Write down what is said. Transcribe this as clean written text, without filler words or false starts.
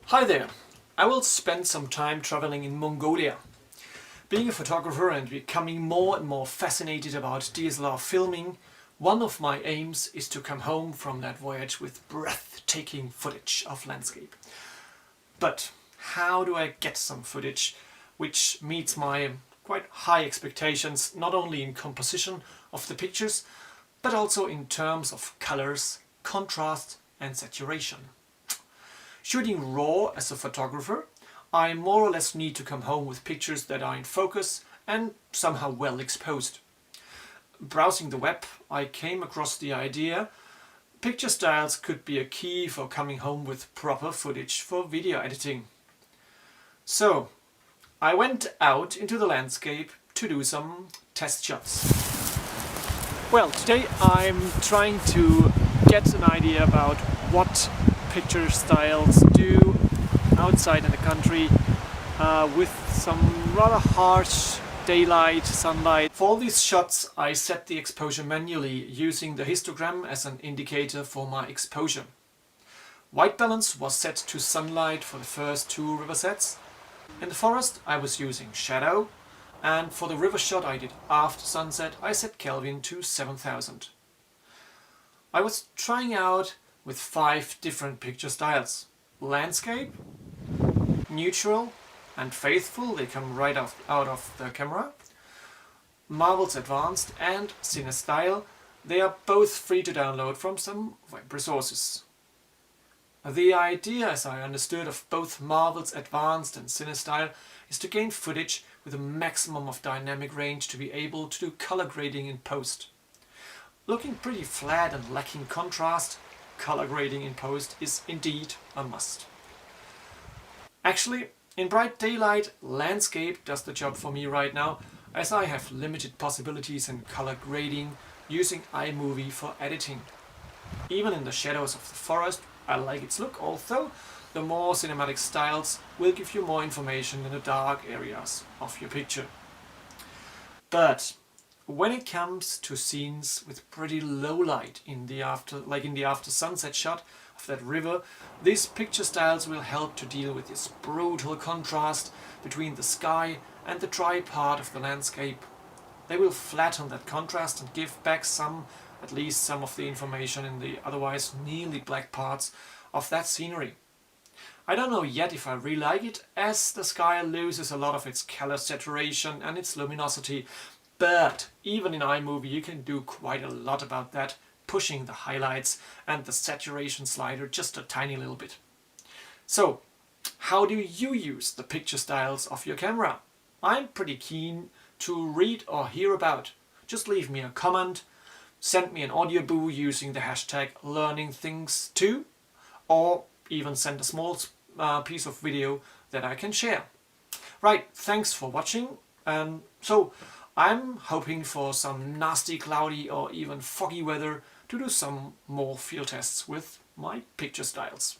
Hi there! I will spend some time traveling in Mongolia. Being a photographer and becoming more and more fascinated about DSLR filming, one of my aims is to come home from that voyage with breathtaking footage of landscape. But how do I get some footage which meets my quite high expectations, not only in composition of the pictures, but also in terms of colors, contrast and saturation? Shooting raw as a photographer, I more or less need to come home with pictures that are in focus and somehow well exposed. Browsing the web, I came across the idea picture styles could be a key for coming home with proper footage for video editing. So I went out into the landscape to do some test shots. Well, today I'm trying to get an idea about what picture styles do outside in the country with some rather harsh daylight, sunlight. For all these shots I set the exposure manually using the histogram as an indicator for my exposure. White balance was set to sunlight for the first two river sets. In the forest I was using shadow, and for the river shot I did after sunset I set Kelvin to 7000. I was trying out with 5 different picture styles: landscape, neutral and faithful, they come right out of the camera, marvels advanced and cine style. They are both free to download from some web resources. The idea, as I understood, of both marvels advanced and cine style is to gain footage with a maximum of dynamic range to be able to do color grading in post. Looking pretty flat and lacking contrast, color grading in post is indeed a must. Actually, in bright daylight, landscape does the job for me right now, as I have limited possibilities in color grading using iMovie for editing. Even in the shadows of the forest, I like its look, although the more cinematic styles will give you more information in the dark areas of your picture. But when it comes to scenes with pretty low light in the after sunset shot of that river, these picture styles will help to deal with this brutal contrast between the sky and the dry part of the landscape. They will flatten that contrast and give back at least some of the information in the otherwise nearly black parts of that scenery. I don't know yet if I really like it, as the sky loses a lot of its color saturation and its luminosity. But even in iMovie you can do quite a lot about that, pushing the highlights and the saturation slider just a tiny little bit. So, how do you use the picture styles of your camera? I'm pretty keen to read or hear about. Just leave me a comment, send me an audio boo using the hashtag #LearningThingsToo, or even send a small piece of video that I can share. Right, thanks for watching. So I'm hoping for some nasty cloudy or even foggy weather to do some more field tests with my picture styles.